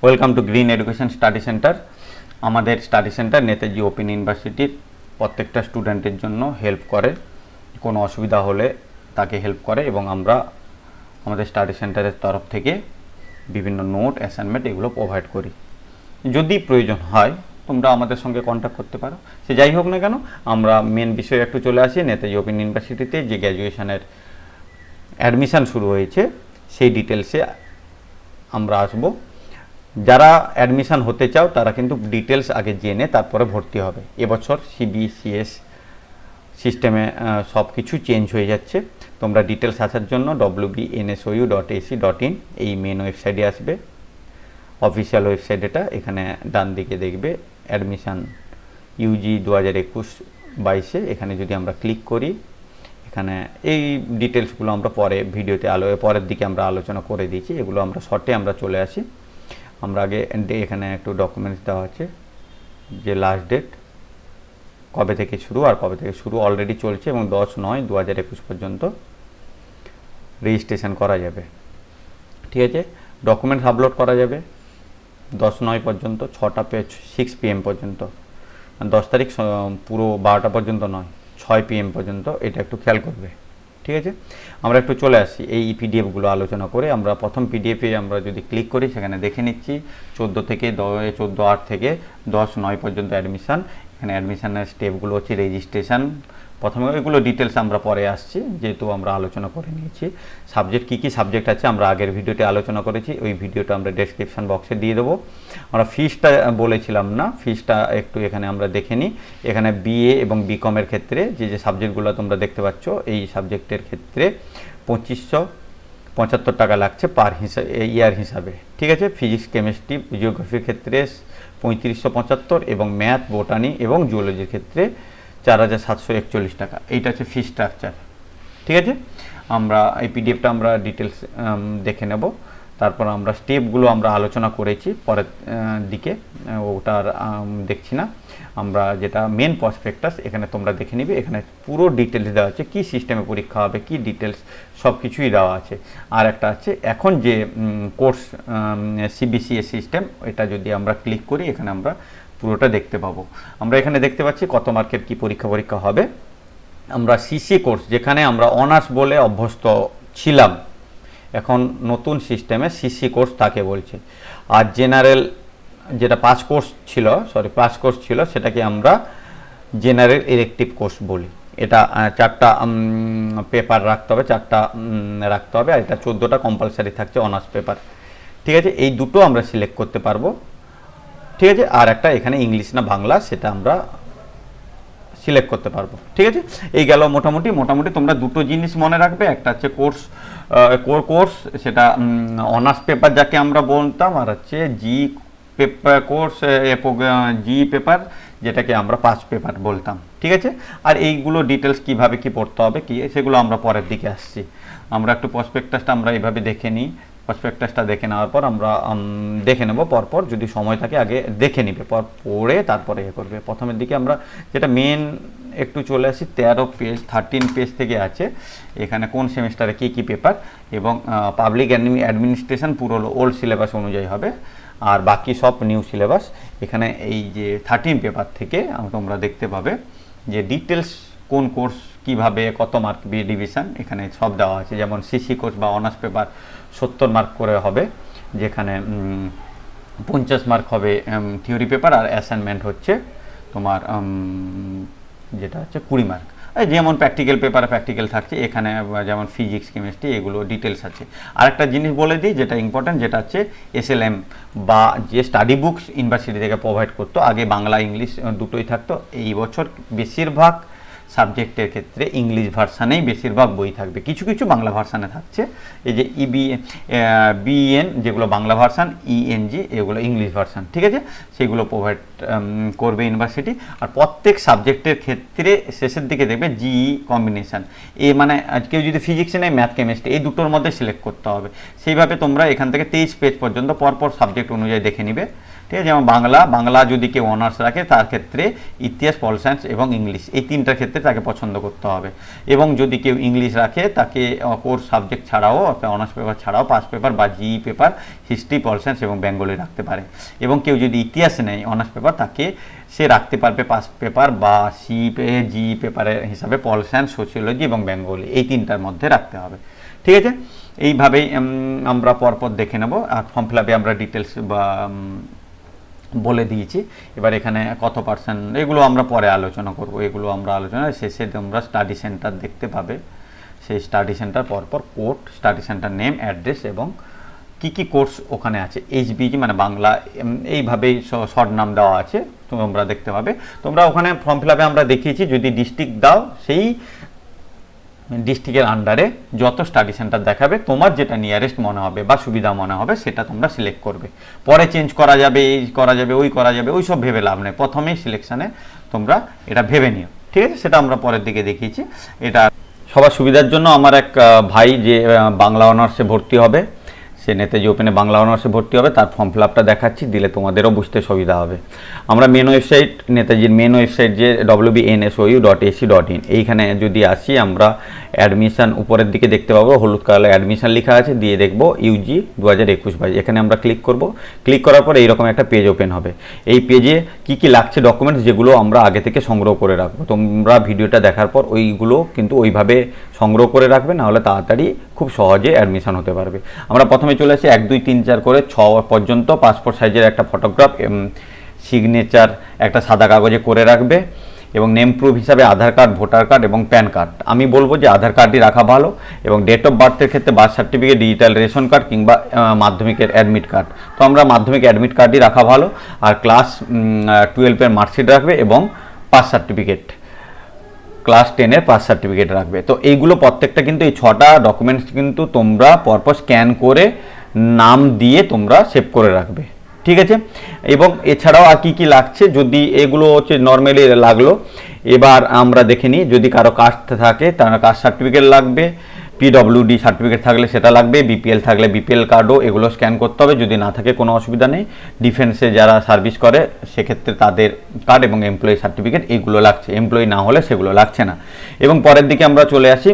Welcome to green education study centre. আমাদের study centre Netaji open ইউনিভার্সিটির প্রত্যেকটা স্টুডেন্টের জন্য হেল্প করে, কোনো অসুবিধা হলে তাকে হেল্প করে এবং আমরা আমাদের স্টাডি সেন্টারের তরফ থেকে বিভিন্ন নোট অ্যাসাইনমেন্ট এগুলো প্রোভাইড করি। যদি প্রয়োজন হয় তোমরা আমাদের সঙ্গে কন্ট্যাক্ট করতে পারো। সে যাই হোক না কেন, আমরা মেন বিষয়ে একটু চলে আসি। নেতাজি ওপেন ইউনিভার্সিটিতে যে গ্র্যাজুয়েশনের অ্যাডমিশান শুরু হয়েছে সেই ডিটেলসে আমরা আসবো। যারা অ্যাডমিশান হতে চাও তারা কিন্তু ডিটেলস আগে জেনে তারপরে ভর্তি হবে। এবছর সিবিসিএস সিস্টেমে সব কিছু চেঞ্জ হয়ে যাচ্ছে। তোমরা ডিটেলস আসার জন্য wbnsou.ac.in এই মেন ওয়েবসাইটে আসবে, অফিসিয়াল ওয়েবসাইট এটা। এখানে ডান দিকে দেখবে অ্যাডমিশান ইউজি 2021-22, এখানে যদি আমরা ক্লিক করি এখানে এই ডিটেলসগুলো আমরা পরে ভিডিওতে পরের দিকে আমরা আলোচনা করে দিয়েছি। এগুলো আমরা শর্টে আমরা চলে আসি। আমরা আগে এখানে একটু ডকুমেন্টস দেওয়া আছে যে লাস্ট ডেট কবে থেকে শুরু আর কবে থেকে শুরু অলরেডি চলছে এবং 10/9/2021 পর্যন্ত রেজিস্ট্রেশন করা যাবে। ঠিক আছে, ডকুমেন্টস আপলোড করা যাবে 10/9 পর্যন্ত, 6 PM পর্যন্ত। 10 তারিখ পুরো 12টা পর্যন্ত নয়, 6 PM পর্যন্ত, এটা একটু খেয়াল করবে। ঠিক আছে, আমরা একটু চলে আসি এই পিডিএফগুলো আলোচনা করে। আমরা প্রথম পিডিএফে আমরা যদি ক্লিক করি সেখানে দেখে নিচ্ছি 14/8 থেকে 10/9 পর্যন্ত অ্যাডমিশান। এখানে অ্যাডমিশানের স্টেপগুলো হচ্ছে রেজিস্ট্রেশন। প্রথমে এগুলো ডিটেলস আমরা পরে আসছি, যেহেতু আমরা আলোচনা করে নিয়েছি। সাবজেক্ট কী কী সাবজেক্ট আছে আমরা আগের ভিডিওতে আলোচনা করেছি, ওই ভিডিওটা আমরা ডেসক্রিপশন বক্সে দিয়ে দেবো। আমরা ফিসটা বলেছিলাম না, ফিসটা একটু এখানে আমরা দেখে নিই। এখানে বিএ এবং বিকমের ক্ষেত্রে যে সাবজেক্টগুলো তোমরা দেখতে পাচ্ছ, এই সাবজেক্টের ক্ষেত্রে 2575 টাকা লাগছে পার ইয়ার হিসাবে। ঠিক আছে, ফিজিক্স কেমিস্ট্রি জিওগ্রাফির ক্ষেত্রে 3575 এবং ম্যাথ বোটানি এবং জুওলজির ক্ষেত্রে 4741 টাকা। এইটা হচ্ছে ফি স্ট্রাকচার। ঠিক আছে, আমরা এই পিডিএফটা আমরা ডিটেলস দেখে নেব। তারপর আমরা স্টেপগুলো আমরা আলোচনা করেছি পরের দিকে, ওটা আর দেখছি না। আমরা যেটা মেন প্রসপেক্টাস এখানে তোমরা দেখে নিবে, এখানে পুরো ডিটেলস দেওয়া আছে, কী সিস্টেমে পরীক্ষা হবে, কী ডিটেলস সব কিছুই দেওয়া আছে। আর একটা আছে এখন যে কোর্স সিবিসিএস সিস্টেম, এটা যদি আমরা ক্লিক করি এখানে আমরা পুরোটা দেখতে পাবো। আমরা এখানে দেখতে পাচ্ছি কত মার্কের কি পরীক্ষা হবে। আমরা সিসি কোর্স যেখানে আমরা অনার্স বলে অভ্যস্ত ছিলাম, এখন নতুন সিস্টেমে সিসি কোর্স তাকে বলছে। আর জেনারেল যেটা পাস কোর্স ছিল সেটাকে আমরা জেনারেল ইলেকটিভ কোর্স বলি। এটা 4টা পেপার রাখতে হবে, 4টা রাখতে হবে, আর এটা 14টা কম্পালসারি থাকছে অনার্স পেপার। ঠিক আছে, এই দুটো আমরা সিলেক্ট করতে পারবো। ঠিক আছে, আর একটা এখানে ইংলিশ না বাংলা সেটা আমরা সিলেক্ট করতে পারবো। ঠিক আছে, এই গেল মোটামুটি তোমরা দুটো জিনিস মনে রাখবে। একটা হচ্ছে কোর্স সেটা অনার্স পেপার যাকে আমরা বলতাম, আর হচ্ছে জি পেপার কোর্স জি পেপার যেটাকে আমরা পাস পেপার বলতাম। ঠিক আছে, আর এইগুলো ডিটেলস কিভাবে কি পড়তে হবে কি সেগুলো আমরা পরের দিকে আসছি। আমরা একটু প্রসপেক্টাসটা আমরা এইভাবে দেখে নিই। প্রসপেক্টাসটা দেখে নেওয়ার পর আমরা দেখে নেব পরপর, যদি সময় থাকে আগে দেখে নিবে, পড়ে তারপরে করবে। প্রথমের দিকে আমরা যেটা মেন একটু চলে আসি 13 পেজ থেকে আছে। এখানে কোন সেমিস্টারে কী কী পেপার এবং পাবলিক অ্যাডমিনিস্ট্রেশন পুরো ওল্ড সিলেবাস অনুযায়ী হবে, আর বাকি সব নিউ সিলেবাস। এখানে এই যে 13 পেপার থেকে তোমরা দেখতে পাবে যে ডিটেলস কোন কোর্স কিভাবে কত মার্ক ডিভিশন এখানে সব দেওয়া আছে। যেমন সিসি কোর্স বা অনার্স পেপার 70 মার্ক করে হবে, যেখানে 50 মার্ক হবে থিওরি পেপার, আর অ্যাসাইনমেন্ট হচ্ছে তোমার যেটা হচ্ছে 20 মার্ক। যেমন প্র্যাকটিক্যাল পেপারে প্র্যাকটিক্যাল থাকছে, এখানে যেমন ফিজিক্স কেমিস্ট্রি এগুলো ডিটেলস আছে। আর একটা জিনিস বলে দিই যেটা ইম্পর্ট্যান্ট, যেটা হচ্ছে SLM বা যে স্টাডি বুকস ইউনিভার্সিটি থেকে প্রোভাইড করতো, আগে বাংলা ইংলিশ দুটোই থাকতো। এই বছর বেশিরভাগ সাবজেক্টের ক্ষেত্রে ইংলিশ ভার্সানেই বেশিরভাগ বই থাকবে, কিছু কিছু বাংলা ভার্সানে থাকছে। এই যে BN যেগুলো বাংলা ভার্সান, ENG এগুলো ইংলিশ ভার্সান। ঠিক আছে, সেগুলো প্রোভাইড করবে ইউনিভার্সিটি। আর প্রত্যেক সাবজেক্টের ক্ষেত্রে শেষের দিকে দেখবে GE কম্বিনেশান, মানে কেউ যদি ফিজিক্সে নেয় ম্যাথ কেমিস্ট্রি এই দুটোর মধ্যে সিলেক্ট করতে হবে। সেইভাবে তোমরা এখান থেকে 23 পেজ পর্যন্ত পরপর সাবজেক্ট অনুযায়ী দেখে নিবে। ঠিক আছে, যেমন বাংলা যদি কেউ অনার্স রাখে তার ক্ষেত্রে ইতিহাস, পল সায়েন্স এবং ইংলিশ এই তিনটার ক্ষেত্রে ক্ষেত্রে তাকে পছন্দ করতে হবে। এবং যদি কেউ ইংলিশ রাখে তাকে কোর্স সাবজেক্ট ছাড়াও অর্থাৎ অনার্স পেপার ছাড়াও পাস পেপার বা GE paper history, pol science এবং বেঙ্গলি রাখতে পারে। এবং কেউ যদি ইতিহাস নেয় অনার্স পেপার, তাকে সে রাখতে পারবে পাস পেপার বা জিই পেপারের হিসাবে পল সায়েন্স, সোশিওলজি এবং বেঙ্গলি, এই তিনটার মধ্যে রাখতে হবে। ঠিক আছে, এইভাবেই আমরা পরপর দেখে নেব। আর ফর্ম ফিল আপে আমরা ডিটেলস বা বলে দিয়েছি। এবার এখানে কত পার্সেন্ট এগুলো আমরা পরে আলোচনা করব, এগুলো আমরা আলোচনা শেষে তোমরা স্টাডি সেন্টার দেখতে পাবে। সেই স্টাডি সেন্টার পরপর code, study centre name, address এবং কি কোর্স ওখানে আছে, এইচবিজি মানে বাংলা, এইভাবেই শর্ট নাম দেওয়া আছে, তোমরা দেখতে পাবে। তোমরা ওখানে ফর্ম ফিল আপে আমরা দেখিয়েছি যদি ডিস্ট্রিক্ট দাও, সেই ডিস্ট্রিক্টের আন্ডারে যত স্টাডি সেন্টার দেখাবে তোমার যেটা নিয়ারেস্ট মনে হবে বা সুবিধা মনে হবে সেটা তোমরা সিলেক্ট করবে। পরে চেঞ্জ করা যাবে, এই করা যাবে, ওই করা যাবে, ওই সব ভেবে লাভ নেই। প্রথমেই সিলেকশানে তোমরা এটা ভেবে নিও। ঠিক আছে, সেটা আমরা পরের দিকে দেখিয়েছি। এটা সবার সুবিধার জন্য আমার এক ভাই যে বাংলা অনার্সে ভর্তি হবে, সে নেতাজি ওপেনে বাংলা অনার্সে ভর্তি হবে, তার ফর্ম ফিল আপটা দেখাচ্ছি, দিলে তোমাদেরও বুঝতে সুবিধা হবে। আমরা মেন ওয়েবসাইট, নেতাজির মেন ওয়েবসাইট যে wbnsou.ac.in, এইখানে যদি আসি আমরা অ্যাডমিশান উপরের দিকে দেখতে পাবো, হলুদ কালার অ্যাডমিশান লেখা আছে, দিয়ে দেখবো ইউজি 2021-22। এখানে আমরা ক্লিক করব। ক্লিক করার পর এইরকম একটা পেজ ওপেন হবে। এই পেজে কি লাগছে ডকুমেন্টস, যেগুলো আমরা আগে থেকে সংগ্রহ করে রাখবো। তোমরা ভিডিওটা দেখার পর ওইগুলো কিন্তু ওইভাবে সংগ্রহ করে রাখবে, নাহলে তাড়াতাড়ি খুব সহজে অ্যাডমিশান হতে পারবে। আমরা প্রথমে চলে আসি 1, 2, 3, 4 করে 6 পর্যন্ত পাসপোর্ট সাইজের একটা ফটোগ্রাফ, সিগনেচার একটা সাদা কাগজে করে রাখবে, এবং নেম প্রুফ হিসাবে আধার কার্ড, ভোটার কার্ড এবং প্যান কার্ড। আমি বলবো যে আধার কার্ডই রাখা ভালো, এবং ডেট অফ বার্থের ক্ষেত্রে birth certificate, digital ration card কিংবা মাধ্যমিকের অ্যাডমিট কার্ড। তো আমরা মাধ্যমিক অ্যাডমিট কার্ডই রাখা ভালো। আর ক্লাস 12-এর মার্কশিট রাখবে এবং পাস সার্টিফিকেট, ক্লাস 10-এর পাস সার্টিফিকেট রাখবে। তো এইগুলো প্রত্যেকটা কিন্তু এই 6টা ডকুমেন্টস কিন্তু তোমরা পরপর স্ক্যান করে নাম দিয়ে তোমরা সেভ করে রাখবে। ঠিক আছে, এবং এছাড়াও আর কি লাগছে, যদি এগুলো হচ্ছে নর্মালি লাগলো। এবার আমরা দেখে নিই, যদি কারো কাস্ট থাকে তার কাস্ট সার্টিফিকেট লাগবে, পিডব্লিউডি সার্টিফিকেট থাকলে সেটা লাগবে, বিপিএল থাকলে বিপিএল কার্ডও এগুলো স্ক্যান করতে হবে। যদি না থাকে কোনো অসুবিধা নেই, ডিফেন্সে যারা সার্ভিস করে সেক্ষেত্রে তাদের কার্ড এবং এমপ্লয়ি সার্টিফিকেট এগুলো লাগছে, এমপ্লয়ি না হলে সেগুলো লাগছে না। এবং পরের দিকে আমরা চলে আসি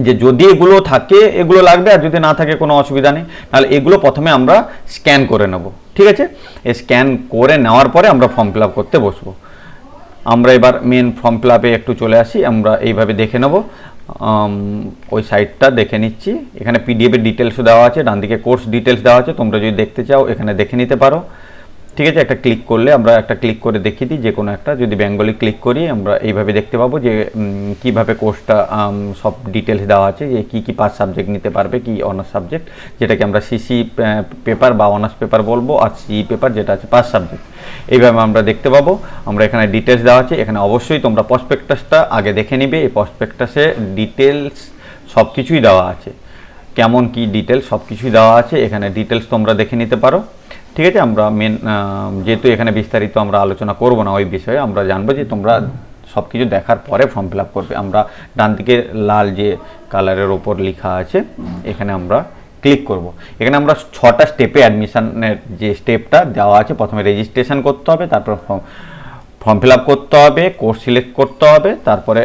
যে যদি এগুলো থাকে এগুলো লাগবে, আর যদি না থাকে কোনো অসুবিধা নেই, তাহলে এগুলো প্রথমে আমরা স্ক্যান করে নেব। ঠিক আছে, স্ক্যান করে নেওয়ার পরে আমরা ফর্ম ফিল আপ করতে বসবো। আমরা এবার মেন ফর্ম ফিল আপে একটু চলে আসি, আমরা এইভাবে দেখে নেব। ওই সাইটটা দেখে নিচ্ছি। এখানে পিডিএফের ডিটেলসও দেওয়া আছে, ডান দিকে কোর্স ডিটেলস দেওয়া আছে, তোমরা যদি দেখতে চাও এখানে দেখে নিতে পারো। ঠিক আছে, একটা ক্লিক করলে আমরা একটা ক্লিক করে দেখিয়ে দিই, যে কোনো একটা। যদি বেঙ্গলি ক্লিক করি আমরা এইভাবে দেখতে পাবো যে কিভাবে কোর্সটা সব ডিটেলস দেওয়া আছে, যে কী পাস সাবজেক্ট নিতে পারবে, কি অনার্স সাবজেক্ট, যেটাকে আমরা সিসি পেপার বা অনার্স পেপার বলবো, আর সিই পেপার যেটা আছে পাস সাবজেক্ট, এইভাবে আমরা দেখতে পাবো। আমরা এখানে ডিটেলস দেওয়া আছে। এখানে অবশ্যই তোমরা প্রসপেক্টাসটা আগে দেখে নিবে। এই প্রসপেক্টাসে ডিটেলস সব কিছুই দেওয়া আছে, কেমন কি ডিটেলস সব কিছুই দেওয়া আছে। এখানে ডিটেলস তোমরা দেখে নিতে পারো। ঠিক আছে, আমরা মেন যেহেতু এখানে বিস্তারিত আমরা আলোচনা করব না ওই বিষয়ে, আমরা জানবো যে তোমরা সব কিছু দেখার পরে ফর্ম ফিল আপ করবে। আমরা ডান দিকে লাল যে কালারের ওপর লেখা আছে এখানে আমরা ক্লিক করব। এখানে আমরা 6টা স্টেপে অ্যাডমিশনের যে স্টেপটা দেওয়া আছে, প্রথমে রেজিস্ট্রেশন করতে হবে, তারপর ফর্ম ফিল আপ করতে হবে, কোর্স সিলেক্ট করতে হবে, তারপরে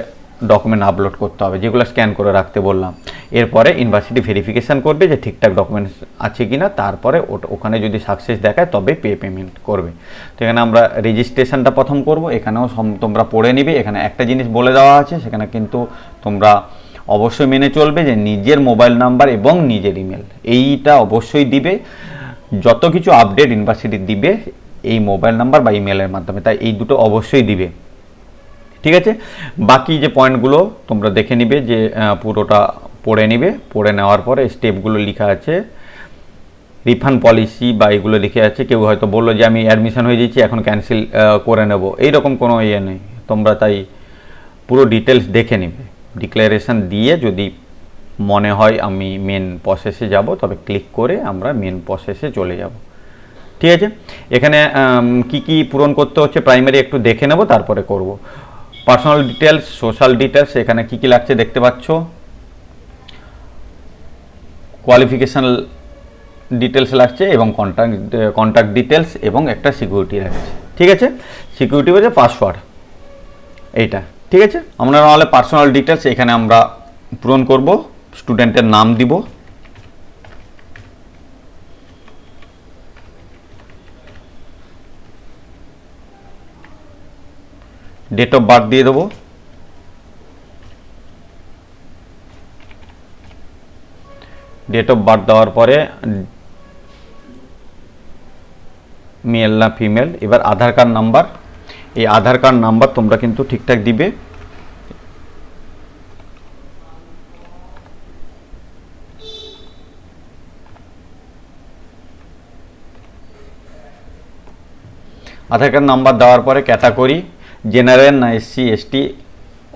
ডকুমেন্ট আপলোড করতে হবে, যেগুলো স্ক্যান করে রাখতে বললাম। এরপরে ইউনিভার্সিটি ভেরিফিকেশান করবে যে ঠিকঠাক ডকুমেন্টস আছে কি না, তারপরে ওখানে যদি সাকসেস দেখায় তবে পেমেন্ট করবে। তো এখানে আমরা রেজিস্ট্রেশনটা প্রথম করব। এখানেও তোমরা পড়ে নিবে। এখানে একটা জিনিস বলে দেওয়া আছে, সেখানে কিন্তু তোমরা অবশ্যই মেনে চলবে যে নিজের মোবাইল নাম্বার এবং নিজের ইমেল এইটা অবশ্যই দিবে। যত কিছু আপডেট ইউনিভার্সিটি দিবে এই মোবাইল নাম্বার বা ইমেলের মাধ্যমে, তাই এই দুটো অবশ্যই দিবে। ঠিক আছে, বাকি যে পয়েন্টগুলো তোমরা দেখে নিবে, যে পুরোটা পড়ে নিবে। পড়ে নেওয়ার পরে স্টেপগুলো লেখা আছে, রিফান্ড পলিসি বা এগুলো লিখে আছে। কেউ হয়তো বললো যে আমি অ্যাডমিশন হয়ে যাচ্ছি এখন ক্যান্সেল করে নেব, এইরকম কোনো ইয়ে নেই। তোমরা তাই পুরো ডিটেলস দেখে নিবে। ডিক্লারেশন দিয়ে যদি মনে হয় আমি মেন প্রসেসে যাব, তবে ক্লিক করে আমরা মেন প্রসেসে চলে যাব। ঠিক আছে, এখানে কি পূরণ করতে হচ্ছে প্রাইমারি একটু দেখে নেব, তারপরে করব। পার্সোনাল ডিটেলস, সোশ্যাল ডিটেলস, এখানে কি লাগছে দেখতে পাচ্ছ। কোয়ালিফিকেশান ডিটেলস লাগছে এবং কন্ট্যাক্ট ডিটেলস এবং একটা সিকিউরিটি লাগছে। ঠিক আছে, সিকিউরিটি বলছে পাসওয়ার্ড এইটা। ঠিক ঠিক আছে। আমরা নাহলে পার্সোনাল ডিটেলস এখানে আমরা পূরণ করব, স্টুডেন্টের নাম দিব, ডেট অফ বার্থ দিয়ে দেবো, ডেট অফ বার্থ দেওয়ার পরে মেল না ফিমেল। এবার আধার কার্ড নাম্বার, এই আধার কার্ড নাম্বার তোমরা কিন্তু ঠিকঠাক দিবে। আধার কার্ড নাম্বার দেওয়ার পরে ক্যাটাগরি জেনারেল না SC ST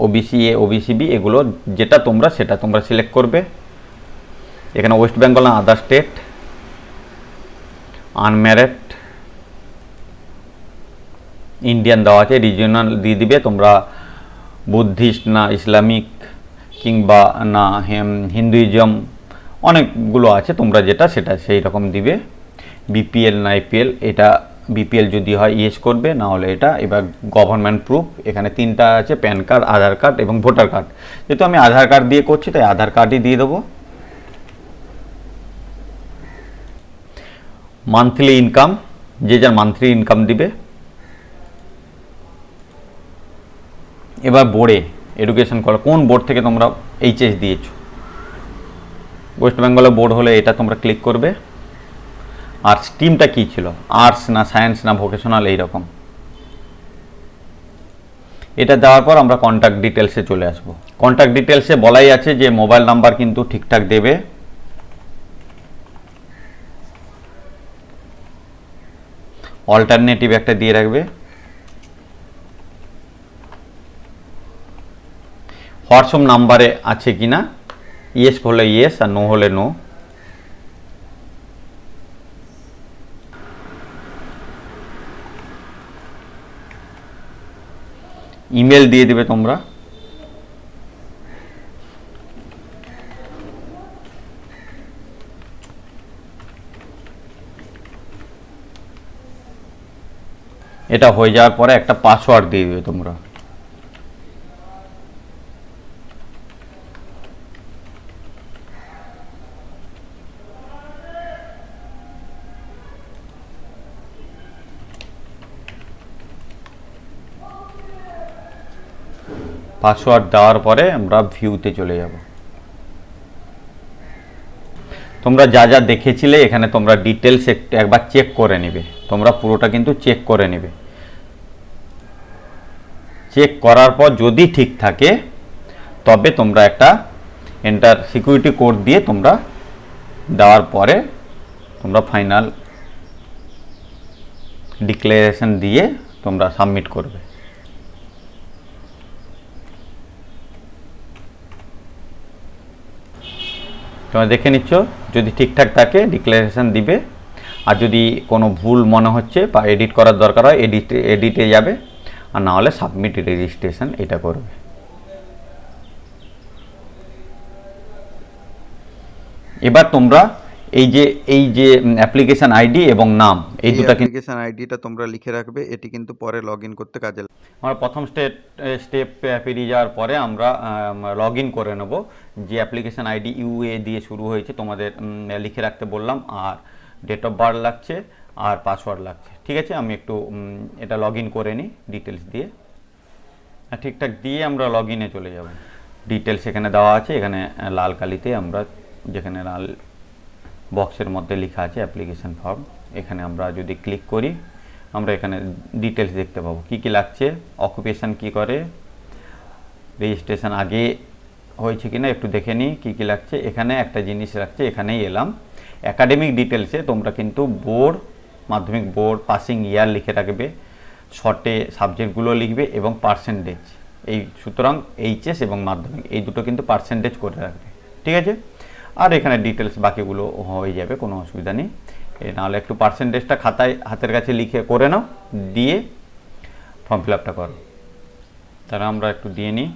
OBC A OBC B, এগুলো যেটা তোমরা সেটা তোমরা সিলেক্ট করবে। এখানে ওয়েস্ট বেঙ্গল না আদার স্টেট, আনম্যারিড, ইন্ডিয়ান দেওয়া আছে, রিজিওনাল দিয়ে দিবে তোমরা, বুদ্ধিস্ট না ইসলামিক কিংবা না হিন্দুইজম, অনেকগুলো আছে, তোমরা যেটা সেটা সেই রকম দিবে। বিপিএল না এপিএল, এটা বিপিএল যদি হয় ইয়েস করবে, না হলে এটা। এবার গভর্নমেন্ট প্রুফ, এখানে তিনটা আছে, প্যান কার্ড, আধার কার্ড এবং ভোটার কার্ড। যেহেতু আমি আধার কার্ড দিয়ে করছি তাই আধার কার্ডই দিয়ে দেবো। মান্থলি ইনকাম, যে যার মান্থলি ইনকাম দিবে। এবার বোর্ডে এডুকেশন করা, কোন বোর্ড থেকে তোমরা এইচএস দিয়েছো, ওয়েস্ট বেঙ্গলের বোর্ড হলে এটা তোমরা ক্লিক করবে। আর স্ট্রিমটা কী ছিল, আর্টস না সায়েন্স না ভোকেশনাল, এইরকম। এটা দেওয়ার পর আমরা কন্ট্যাক্ট ডিটেলসে চলে আসব। কন্ট্যাক্ট ডিটেলসে বলাই আছে যে মোবাইল নাম্বার কিন্তু ঠিকঠাক দেবে। অল্টারনেটিভ একটা দিয়ে রাখবে। হোয়াটসঅ্যাপ নাম্বারে আছে কি না, ইয়েস হলে ইয়েস আর নো হলে নো। ইমেল দিয়ে দেবে তোমরা। এটা হয়ে যাওয়ার পরে একটা পাসওয়ার্ড দিয়ে দেবে তোমরা। পাসওয়ার্ড দেওয়ার পরে আমরা ভিউতে চলে যাব। তোমরা যা যা দেখেছিলে এখানে তোমরা ডিটেলস একবার চেক করে নেবে, তোমরা পুরোটা কিন্তু চেক করে নেবে। চেক করার পর যদি ঠিক থাকে তবে তোমরা একটা এন্টার সিকিউরিটি কোড দিয়ে তোমরা দেওয়ার পরে তোমরা ফাইনাল ডিক্লারেশন দিয়ে তোমরা সাবমিট করবে। তোমরা দেখে নিচ্ছ, যদি ঠিকঠাক থাকে ডিক্লারেশন দিবে, আর যদি কোনো ভুল মনে হচ্ছে বা এডিট করার দরকার হয় এডিটে যাবে, আর না হলে সাবমিট রেজিস্ট্রেশন এটা করবে। এবার তোমরা এই যে অ্যাপ্লিকেশন আইডি এবং নাম, এই দুটো অ্যাপ্লিকেশন আইডিটা তোমরা লিখে রাখবে, এটি কিন্তু পরে লগইন করতে কাজে লাগবে। আমরা প্রথম স্টেপ পেরিয়ে যাওয়ার পরে আমরা লগ ইন করে নেব। যে অ্যাপ্লিকেশন আইডি ইউএ দিয়ে শুরু হয়েছে তোমাদের লিখে রাখতে বললাম, আর ডেট অফ বার্থ লাগছে আর পাসওয়ার্ড লাগছে। ঠিক আছে, আমি একটু এটা লগ ইন করে নিই ডিটেলস দিয়ে। ঠিকঠাক দিয়ে আমরা লগ ইনে চলে যাব। ডিটেলস এখানে দেওয়া আছে, এখানে লাল কালিতে আমরা যেখানে লাল বক্সের মধ্যে লেখা আছে অ্যাপ্লিকেশন ফর্ম, এখানে আমরা যদি ক্লিক করি আমরা এখানে ডিটেলস দেখতে পাবো কি কি লাগছে, অকুপেশন কি করে, রেজিস্ট্রেশন আগে হয়েছে কিনা একটু দেখে নিই কী কী লাগছে। এখানে একটা জিনিস রাখছে, এখানেই এলাম একাডেমিক ডিটেলসে তোমরা কিন্তু বোর্ড, মাধ্যমিক বোর্ড, পাসিং ইয়ার লিখে রাখবে, শর্টে সাবজেক্টগুলো লিখবে এবং পার্সেন্টেজ। এই সুতরাং এইচএস এবং মাধ্যমিক এই দুটো কিন্তু পার্সেন্টেজ করে রাখবে। ঠিক আছে, আর এখানে ডিটেলস বাকিগুলো হয়ে যাবে, কোনো অসুবিধা নেই। নাহলে একটু পার্সেন্টেজটা খাতায় হাতের কাছে লিখে করে নাও, দিয়ে ফর্ম ফিল আপটা করো। তারা আমরা একটু দিয়ে নিই।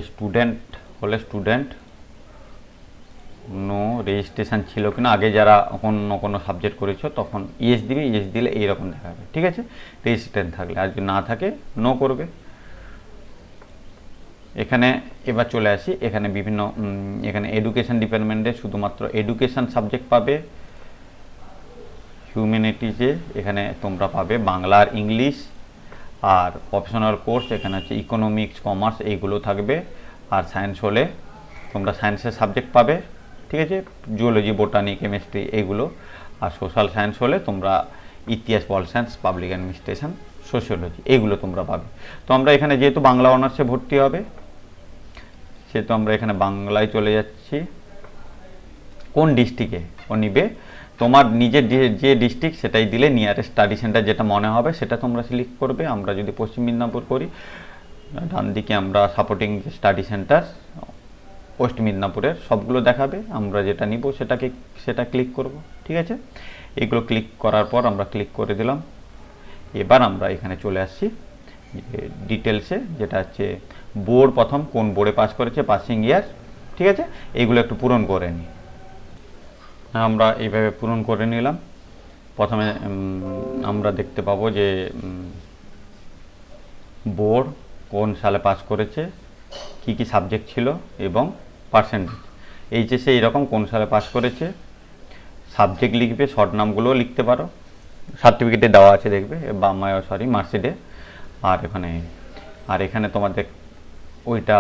স্টুডেন্ট হলে স্টুডেন্ট, নো রেজিস্ট্রেশন ছিল কিনা, আগে যারা অন্য কোনো সাবজেক্ট করেছো তখন ইয়েস দিবে, ইয়েস দিলে এইরকম দেখাবে। ঠিক আছে, রেজিস্ট্রেশন থাকলে, আর যদি না থাকে নো করবে। এখানে এবার চলে আসি, এখানে বিভিন্ন এখানে এডুকেশন ডিপার্টমেন্টে শুধুমাত্র এডুকেশন সাবজেক্ট পাবে। হিউম্যানিটিজে এখানে তোমরা পাবে বাংলা আর ইংলিশ। আর অপশনাল কোর্স এখানে হচ্ছে ইকোনমিক্স, কমার্স এইগুলো থাকবে। আর সায়েন্স হলে তোমরা সায়েন্সের সাবজেক্ট পাবে, ঠিক আছে, জুওলজি, বোটানি, কেমিস্ট্রি এইগুলো। আর সোশ্যাল সায়েন্স হলে তোমরা ইতিহাস, pol science, public administration, sociology এইগুলো তোমরা পাবে। তো আমরা এখানে যেহেতু বাংলা অনার্সে ভর্তি হবে সেহেতু আমরা এখানে বাংলায় চলে যাচ্ছি। কোন ডিস্ট্রিক্টে ও নিবে, তোমার নিজের যে ডিস্ট্রিক্ট সেটাই দিলে নিয়ারেস্ট স্টাডি সেন্টার যেটা মনে হবে সেটা তোমরা সিলেক্ট করবে। আমরা যদি পশ্চিম মেদিনীপুর করি, ডান দিকে আমরা সাপোর্টিং স্টাডি সেন্টার ওয়েস্ট মেদিনীপুরের সবগুলো দেখাবে। আমরা যেটা নিব সেটা ক্লিক করব, ঠিক আছে। এগুলো ক্লিক করার পর আমরা ক্লিক করে দিলাম। এবার আমরা এখানে চলে আসছি ডিটেলসে, যেটা হচ্ছে বোর্ড, প্রথম কোন বোর্ডে পাস করেছে, পাসিং ইয়ার, ঠিক আছে। এইগুলো একটু পূরণ করে নিই। আমরা এইভাবে পূরণ করে নিলাম। প্রথমে আমরা দেখতে পাবো যে বোর্ড কোন সালে পাস করেছে, কি কি সাবজেক্ট ছিল এবং পার্সেন্টেজ। এইচএসে এইরকম কোন সালে পাস করেছে, সাবজেক্ট লিখবে, শর্ট নামগুলোও লিখতে পারো, সার্টিফিকেটে দেওয়া আছে দেখবে, বা মার্কশিটে। আর এখানে তোমাদের ওইটা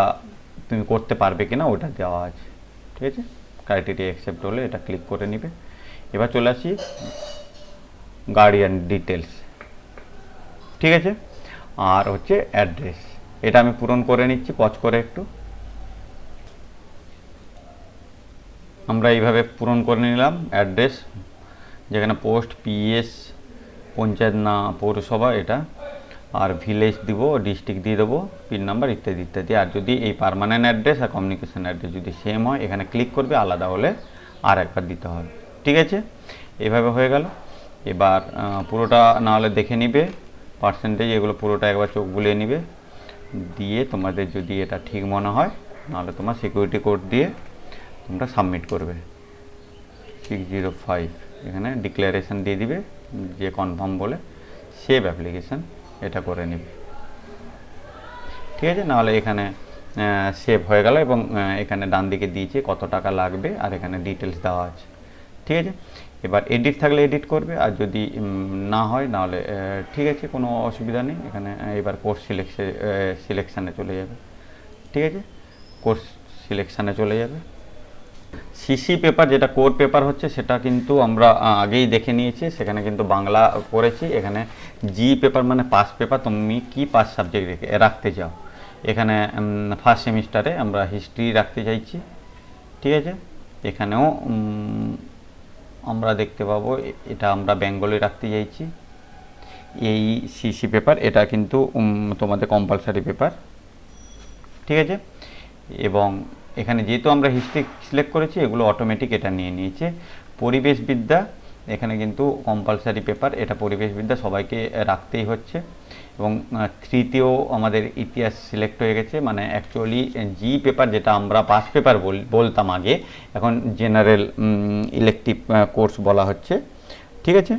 তুমি করতে পারবে কিনা ওইটা দেওয়া আছে, ঠিক আছে। ক্রাইটেরিয়া অ্যাকসেপ্ট হলে এটা ক্লিক করে নিবে। এবার চলে আসি গার্ডিয়ান ডিটেলস, ঠিক আছে। আর হচ্ছে অ্যাড্রেস, এটা আমি পূরণ করে নিচ্ছি পজ করে একটু। আমরা এইভাবে পূরণ করে নিলাম অ্যাড্রেস, যেখানে পোস্ট, পিএস, পঞ্চায়েত না পৌরসভা এটা, আর ভিলেজ দিব, ডিস্ট্রিক্ট দিয়ে দেবো, পিন নাম্বার ইত্যাদি ইত্যাদি। আর যদি এই পার্মানেন্ট অ্যাড্রেস আর কমিউনিকেশন অ্যাড্রেস যদি সেম হয় এখানে ক্লিক করবে, আলাদা হলে আর একবার দিতে হবে, ঠিক আছে। এভাবে হয়ে গেল। এবার পুরোটা না হলে দেখে নিবে, পার্সেন্টেজ এগুলো পুরোটা একবার চোখ বুলিয়ে নিবে, দিয়ে তোমাদের যদি এটা ঠিক মনে হয় নাহলে তোমার সিকিউরিটি কোড দিয়ে তোমরা সাবমিট করবে 605। এখানে ডিক্লারেশন দিয়ে দিবে যে কনফার্ম বলে, সেভ অ্যাপ্লিকেশান এটা করে নেবে, ঠিক আছে। নাহলে এখানে সেভ হয়ে গেল এবং এখানে ডান দিকে দিয়েছে কত টাকা লাগবে আর এখানে ডিটেলস দেওয়া আছে, ঠিক আছে। এবার এডিট থাকলে এডিট করবে, আর যদি না হয় নাহলে ঠিক আছে, কোনো অসুবিধা নেই। এখানে এবার কোর্স সিলেকশানে চলে যাবে, ঠিক আছে, কোর্স সিলেকশানে চলে যাবে। সিসি পেপার যেটা কোর পেপার হচ্ছে সেটা কিন্তু আমরা আগেই দেখে নিয়েছি, সেখানে কিন্তু বাংলা করেছি। এখানে জি পেপার মানে পাস পেপার, তুমি কি পাস সাবজেক্ট রাখতে চাও। এখানে ফার্স্ট সেমিস্টারে আমরা হিস্ট্রি রাখতে চাইছি, ঠিক আছে। এখানেও আমরা দেখতে পাবো এটা আমরা বেঙ্গলি রাখতে চাইছি। এই সিসি পেপার এটা কিন্তু তোমাদের কম্পালসারি পেপার, ঠিক আছে। এবং এখানে যেহেতু আমরা হিস্ট্রি সিলেক্ট করেছি এগুলো অটোমেটিক এটা নিয়ে নিয়েছে। পরিবেশবিদ্যা এখানে কিন্তু কম্পালসারি পেপার, এটা পরিবেশবিদ্যা সবাইকে রাখতেই হচ্ছে। এবং তৃতীয় আমাদের ইতিহাস সিলেক্ট হয়ে গেছে, মানে অ্যাকচুয়ালি জি পেপার যেটা আমরা পাস পেপার বলতাম আগে, এখন জেনারেল ইলেকটিভ কোর্স বলা হচ্ছে, ঠিক আছে।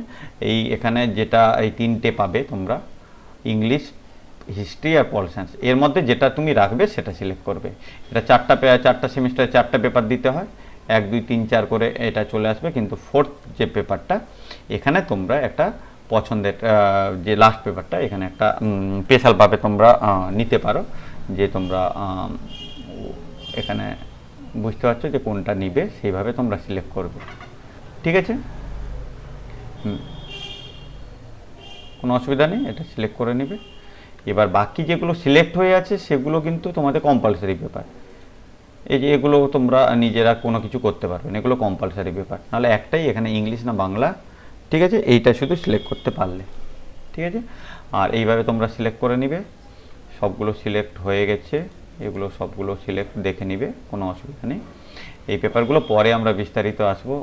এখানে যেটা এই তিনটে পাবে তোমরা, ইংলিশ, হিস্ট্রি আর পল সায়েন্স, এর মধ্যে যেটা তুমি রাখবে সেটা সিলেক্ট করবে। এটা চারটা সেমিস্টারে 4টা পেপার দিতে হয়, 1 2 3 4 করে এটা চলে আসবে। কিন্তু ফোর্থ যে পেপারটা এখানে তোমরা একটা পছন্দের যে লাস্ট পেপারটা এখানে একটা স্পেশালভাবে তোমরা নিতে পারো, যে তোমরা এখানে বুঝতে পারছো যে কোনটা নিবে, সেইভাবে তোমরা সিলেক্ট করবে, ঠিক আছে। কোনো অসুবিধা নেই, এটা সিলেক্ট করে নেবে। এবার বাকি যেগুলো সিলেক্ট হয়ে আছে সেগুলো কিন্তু তোমাদের কম্পালসারি পেপার, এই যে এগুলো তোমরা নিজেরা কোনো কিছু করতে পারবে না, এগুলো কম্পালসারি পেপার। নাহলে একটাই, এখানে ইংলিশ না বাংলা, ঠিক আছে, এইটা শুধু সিলেক্ট করতে পারলে, ঠিক আছে। আর এইভাবে তোমরা সিলেক্ট করে নিবে। সবগুলো সিলেক্ট হয়ে গেছে, এগুলো সবগুলো সিলেক্ট দেখে নিবে, কোনো অসুবিধা নেই। এই পেপারগুলো পরে আমরা বিস্তারিত আসবো।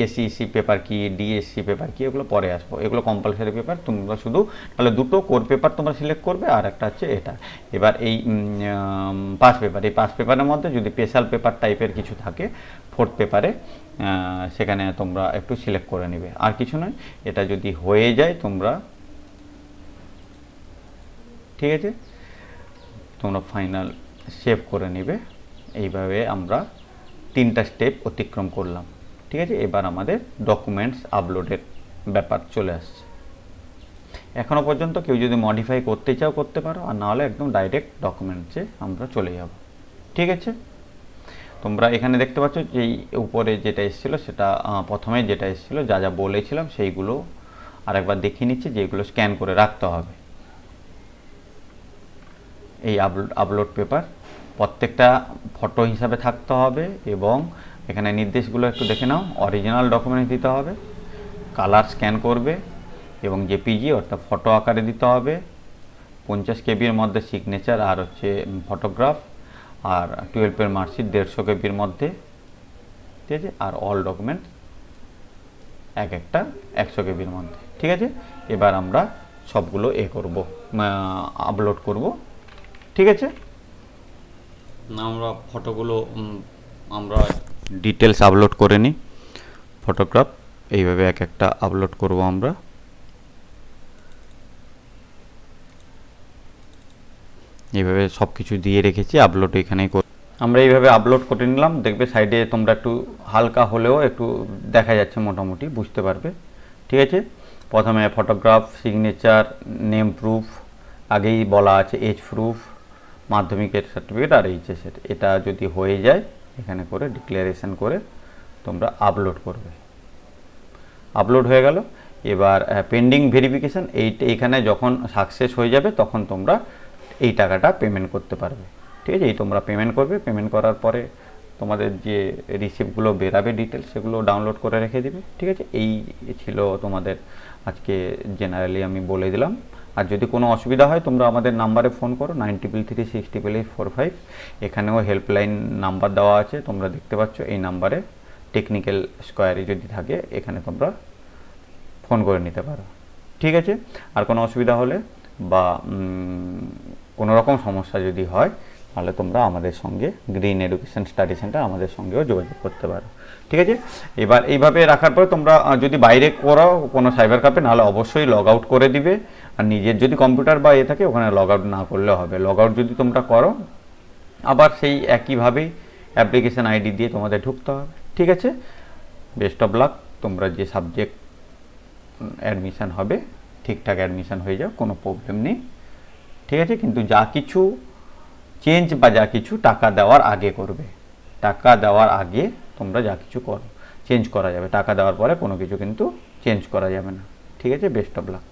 এসিসি পেপার কি, ডিএসসি পেপার কি, এগুলো পরে আসবো। এগুলো কম্পালসারি পেপার, তোমরা শুধু তাহলে দুটো কোর পেপার তোমরা সিলেক্ট করবে, আর একটা হচ্ছে এটা। এবার এই পাস পেপার, এই পাস পেপারের মধ্যে যদি স্পেশাল পেপার টাইপের কিছু থাকে ফোর্থ পেপারে, সেখানে তোমরা একটু সিলেক্ট করে নেবে, আর কিছু নয়। এটা যদি হয়ে যায় তোমরা, ঠিক আছে, তোমরা ফাইনাল সেভ করে নেবে। এইভাবে আমরা 3টা স্টেপ অতিক্রম করলাম। ঠিক আছে, এবার আমাদের ডকুমেন্টস আপলোডের ব্যাপার চলে আসছে। এখনও পর্যন্ত কেউ যদি মডিফাই করতে চাও করতে পারো, আর নাহলে একদম ডাইরেক্ট ডকুমেন্টসে আমরা চলে যাব। ঠিক আছে, তোমরা এখানে দেখতে পাচ্ছ যে উপরে যেটা এসেছিলো সেটা প্রথমে যেটা এসেছিলো যা যা বলেছিলাম সেইগুলো আরেকবার দেখিয়ে নিচ্ছি, যেগুলো স্ক্যান করে রাখতে হবে। এই আপলোড পেপার প্রত্যেকটা ফটো হিসাবে থাকতে হবে, এবং এখানে নির্দেশগুলো একটু দেখে নাও। অরিজিনাল ডকুমেন্ট দিতে হবে, কালার স্ক্যান করবে, এবং জেপিজি অর্থাৎ ফটো আকারে দিতে হবে, 50 কেবির মধ্যে সিগনেচার আর হচ্ছে ফটোগ্রাফ, আর 12-এর মার্কশিট 150 কেবির মধ্যে। ঠিক আছে, আর অল ডকুমেন্ট এক একটা 100 কেবির মধ্যে। ঠিক আছে, এবার আমরা সবগুলো করব, আপলোড করব। ঠিক আছে, আমরা ফটোগুলো আমরা ডিটেলস আপলোড করে নিই। ফটোগ্রাফ এইভাবে এক একটা আপলোড করব আমরা। এইভাবে সব কিছু দিয়ে রেখেছি, আপলোড এখানেই আমরা এইভাবে আপলোড করে নিলাম। দেখবে সাইডে তোমরা একটু হালকা হলেও একটু দেখা যাচ্ছে, মোটামুটি বুঝতে পারবে। ঠিক আছে, প্রথমে ফটোগ্রাফ, সিগনেচার, নেম প্রুফ, আগেই বলা আছে এজ প্রুফ, মাধ্যমিকের সার্টিফিকেট আর এইচএসের। এটা যদি হয়ে যায় এখানে করে ডিক্লারেশন করে তোমরা আপলোড করবে। আপলোড হয়ে গেল। এবার পেন্ডিং ভেরিফিকেশান, এইখানে যখন সাকসেস হয়ে যাবে তখন তোমরা এই টাকাটা পেমেন্ট করতে পারবে। ঠিক আছে, এই তোমরা পেমেন্ট করবে। পেমেন্ট করার পরে তোমাদের যে রিসিপ্টগুলো বেরাবে ডিটেলস, সেগুলো ডাউনলোড করে রেখে দেবে। ঠিক আছে, এই ছিল তোমাদের আজকে জেনারেলি আমি বলে দিলাম। আর যদি কোনো অসুবিধা হয় তোমরা আমাদের নাম্বারে ফোন করো, 93368845। এখানেও হেল্পলাইন নাম্বার দেওয়া আছে, তোমরা দেখতে পাচ্ছ। এই নাম্বারে টেকনিক্যাল স্কোয়ারি যদি থাকে এখানে তোমরা ফোন করে নিতে পারো। ঠিক আছে, আর কোনো অসুবিধা হলে বা কোনো রকম সমস্যা যদি হয় তাহলে তোমরা আমাদের সঙ্গে গ্রিন এডুকেশন স্টাডি সেন্টার আমাদের সঙ্গেও যোগাযোগ করতে পারো। ঠিক আছে, এবার এইভাবে রাখার পরে তোমরা যদি বাইরে করো কোনো সাইবার ক্যাফে, নাহলে অবশ্যই লগ আউট করে দিবে। আর নিজের যদি কম্পিউটার বা থাকে ওখানে লগ আউট না করলেও হবে। লগ আউট যদি তোমরা করো আবার সেই একইভাবেই অ্যাপ্লিকেশান আইডি দিয়ে তোমাদের ঢুকতে হবে। ঠিক আছে, বেস্ট অফ লাক। তোমরা যে সাবজেক্ট অ্যাডমিশান হবে ঠিকঠাক অ্যাডমিশান হয়ে যাও, কোনো প্রবলেম নেই। ঠিক আছে, কিন্তু যা কিছু চেঞ্জ বা যা কিছু টাকা দেওয়ার আগে করবে। টাকা দেওয়ার আগে তোমরা যা কিছু করো চেঞ্জ করা যাবে, টাকা দেওয়ার পরে কোনো কিছু কিন্তু চেঞ্জ করা যাবে না। ঠিক আছে, বেস্ট অফ লাক।